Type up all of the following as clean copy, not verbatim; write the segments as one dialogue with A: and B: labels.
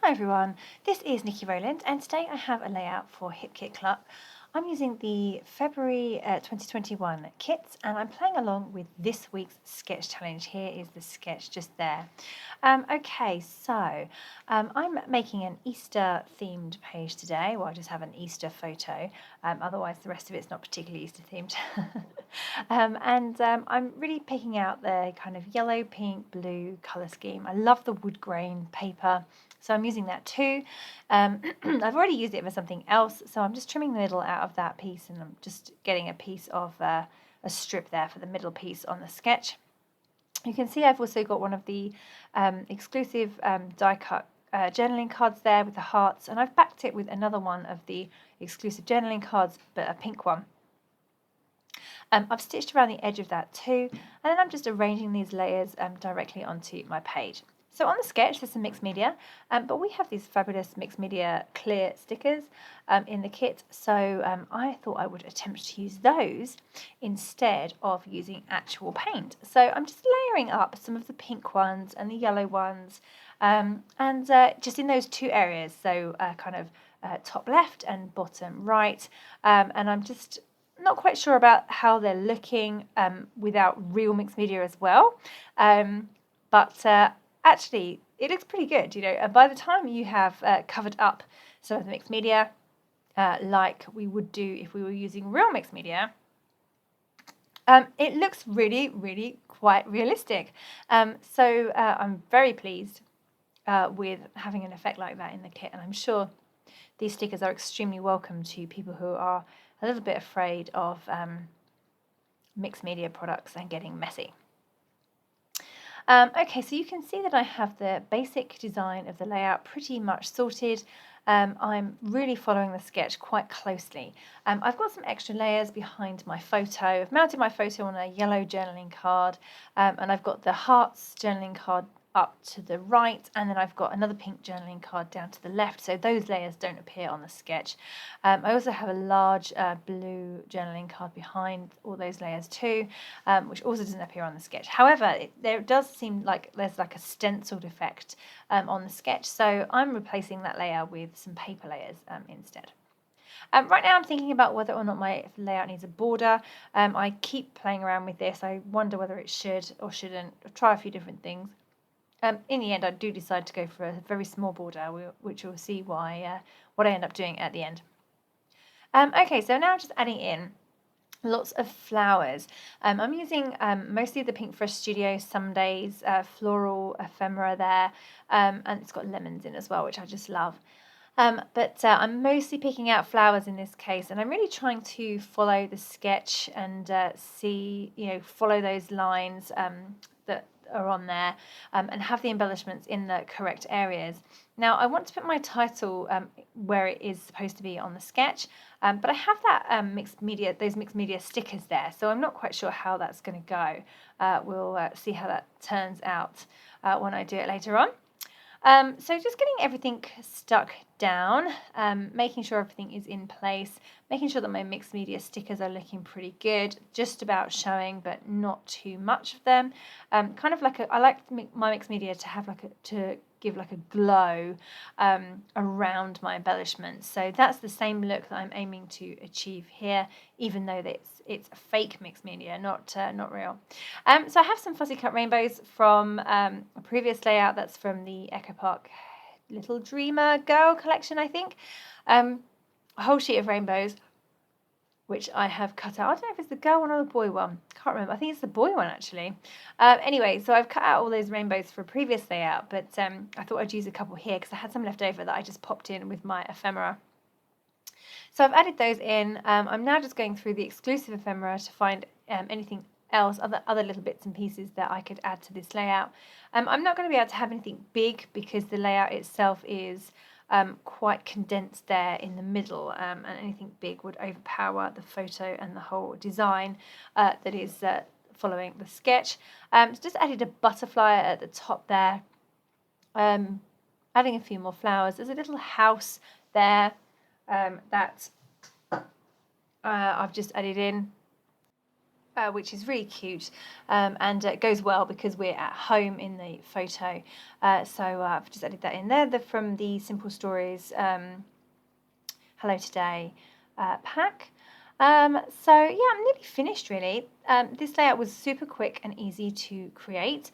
A: Hi everyone, this is Nikki Rowland and today I have a layout for Hip Kit Club. I'm using the February 2021 kits and I'm playing along with this week's sketch challenge. Here is the sketch just there. I'm making an Easter themed page today. Well, I just have an Easter photo, otherwise the rest of it's not particularly Easter themed. I'm really picking out the kind of yellow, pink, blue colour scheme. I love the wood grain paper. So I'm using that too. I've already used it for something else, so I'm just trimming the middle out of that piece and I'm just getting a piece of a strip there for the middle piece on the sketch. You can see I've also got one of the exclusive die cut journaling cards there with the hearts, and I've backed it with another one of the exclusive journaling cards, but a pink one. I've stitched around the edge of that too, and then I'm just arranging these layers directly onto my page. So on the sketch there's some mixed media, but we have these fabulous mixed media clear stickers in the kit, so I thought I would attempt to use those instead of using actual paint. So I'm just layering up some of the pink ones and the yellow ones, just in those two areas, so top left and bottom right, and I'm just not quite sure about how they're looking without real mixed media as well, but actually it looks pretty good, and by the time you have covered up some of the mixed media like we would do if we were using real mixed media, it looks really quite realistic. So I'm very pleased with having an effect like that in the kit, and I'm sure these stickers are extremely welcome to people who are a little bit afraid of mixed media products and getting messy. Okay, so you can see that I have the basic design of the layout pretty much sorted. I'm really following the sketch quite closely. I've got some extra layers behind my photo. I've mounted my photo on a yellow journaling card, and I've got the hearts journaling card up to the right, and then I've got another pink journaling card down to the left, so those layers don't appear on the sketch. I also have a large blue journaling card behind all those layers too, which also doesn't appear on the sketch. However, there does seem like there's like a stenciled effect on the sketch, so I'm replacing that layer with some paper layers instead. Right now I'm thinking about whether or not my layout needs a border. I keep playing around with this. I wonder whether it should or shouldn't. I'll try a few different things. In the end, I do decide to go for a very small border, which you'll see why what I end up doing at the end. Okay, so now I'm just adding in lots of flowers. I'm using mostly the Pink Fresh Studio Some Days floral ephemera there, and it's got lemons in as well, which I just love. But I'm mostly picking out flowers in this case, and I'm really trying to follow the sketch and follow those lines that are on there, and have the embellishments in the correct areas. Now I want to put my title where it is supposed to be on the sketch, but I have that those mixed media stickers there, so I'm not quite sure how that's going to go. We'll see how that turns out when I do it later on. So just getting everything stuck down, making sure everything is in place, making sure that my mixed media stickers are looking pretty good, just about showing but not too much of them. I like my mixed media to have to give like a glow around my embellishments. So that's the same look that I'm aiming to achieve here, even though it's a fake mixed media, not real. So I have some fuzzy cut rainbows from a previous layout. That's from the Echo Park Little Dreamer Girl collection, I think. A whole sheet of rainbows, which I have cut out. I don't know if it's the girl one or the boy one. Can't remember. I think it's the boy one, actually. Anyway, so I've cut out all those rainbows for a previous layout, but I thought I'd use a couple here because I had some left over that I just popped in with my ephemera. So I've added those in. I'm now just going through the exclusive ephemera to find anything else, other little bits and pieces that I could add to this layout. I'm not going to be able to have anything big because the layout itself is quite condensed there in the middle, and anything big would overpower the photo and the whole design that is following the sketch. So just added a butterfly at the top there, adding a few more flowers. There's a little house there that I've just added in. which is really cute, and it goes well because we're at home in the photo. So I've just added that in there. They're from the Simple Stories Hello Today pack. So yeah, I'm nearly finished really. This layout was super quick and easy to create.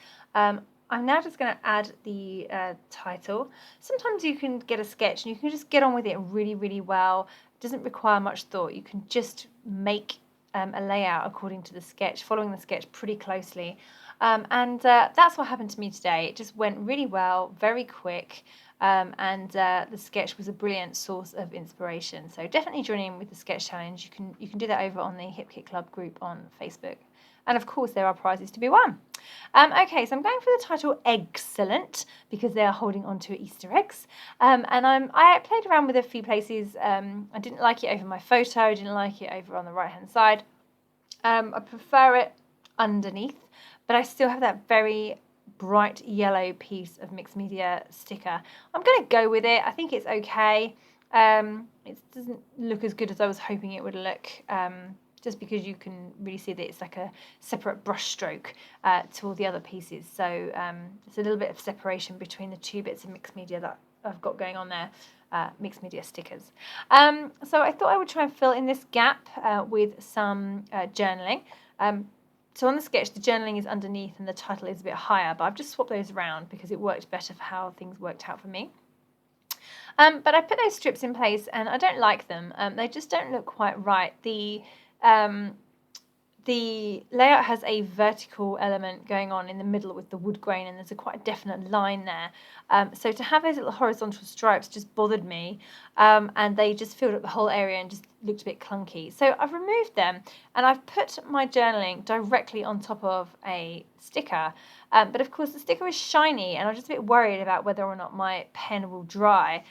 A: I'm now just going to add the title. Sometimes you can get a sketch and you can just get on with it really, really well. It doesn't require much thought. You can just make a layout according to the sketch, following the sketch pretty closely. And that's what happened to me today. It just went really well, very quick. And the sketch was a brilliant source of inspiration. So definitely join in with the sketch challenge. You can do that over on the Hip Kit Club group on Facebook. And of course, there are prizes to be won. Okay, so I'm going for the title Eggscelent because they are holding on to Easter eggs. And I played around with a few places. I didn't like it over my photo. I didn't like it over on the right-hand side. I prefer it underneath, but I still have that very bright yellow piece of mixed media sticker. I'm going to go with it. I think it's okay. It doesn't look as good as I was hoping it would look. Just because you can really see that it's like a separate brush stroke to all the other pieces. So it's a little bit of separation between the two bits of mixed media that I've got going on there, mixed media stickers. So I thought I would try and fill in this gap with some journaling. So on the sketch, the journaling is underneath and the title is a bit higher, but I've just swapped those around because it worked better for how things worked out for me. But I put those strips in place and I don't like them. They just don't look quite right. The layout has a vertical element going on in the middle with the wood grain, and there's a quite definite line there. So to have those little horizontal stripes just bothered me, and they just filled up the whole area and just looked a bit clunky. So I've removed them, and I've put my journaling directly on top of a sticker. But of course the sticker is shiny, and I'm just a bit worried about whether or not my pen will dry.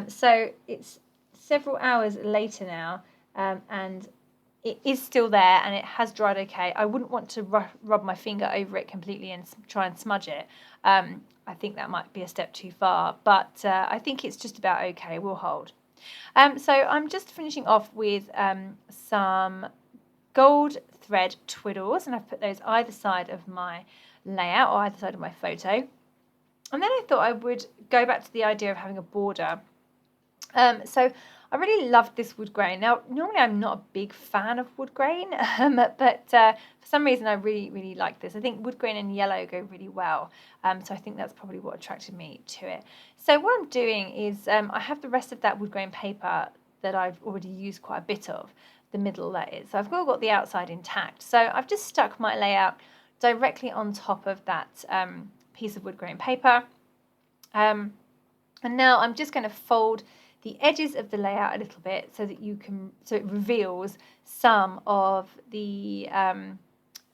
A: So it's several hours later now, and it is still there and it has dried okay. I wouldn't want to rub my finger over it completely and try and smudge it. I think that might be a step too far, but I think it's just about okay. We'll hold. So I'm just finishing off with some gold thread twiddles, and I've put those either side of my layout or either side of my photo. And then I thought I would go back to the idea of having a border. So I really loved this wood grain. Now, normally I'm not a big fan of wood grain, but for some reason I really, really like this. I think wood grain and yellow go really well, so I think that's probably what attracted me to it. So what I'm doing is I have the rest of that wood grain paper that I've already used quite a bit of, the middle that is. So I've still got the outside intact. So I've just stuck my layout directly on top of that piece of wood grain paper. And now I'm just going to fold the edges of the layout a little bit so that it reveals some of the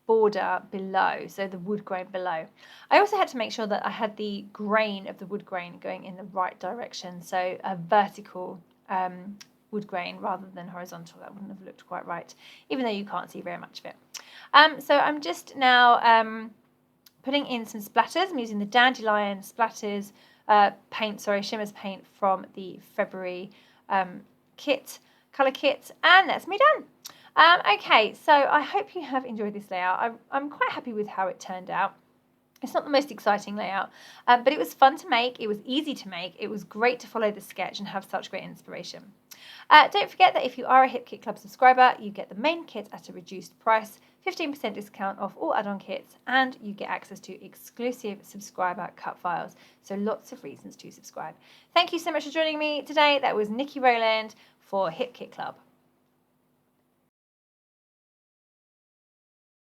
A: border below, so the wood grain below. I also had to make sure that I had the grain of the wood grain going in the right direction, so a vertical wood grain rather than horizontal. That wouldn't have looked quite right, even though you can't see very much of it. So I'm just now putting in some splatters. I'm using the Dandelion Splatters Shimmers paint from the February colour kit, and that's me done. Okay, so I hope you have enjoyed this layout. I'm quite happy with how it turned out. It's not the most exciting layout, but it was fun to make, it was easy to make, it was great to follow the sketch and have such great inspiration. Don't forget that if you are a Hip Kit Club subscriber, you get the main kit at a reduced price, 15% discount off all add-on kits, and you get access to exclusive subscriber cut files. So lots of reasons to subscribe. Thank you so much for joining me today. That was Nikki Rowland for Hip Kit Club.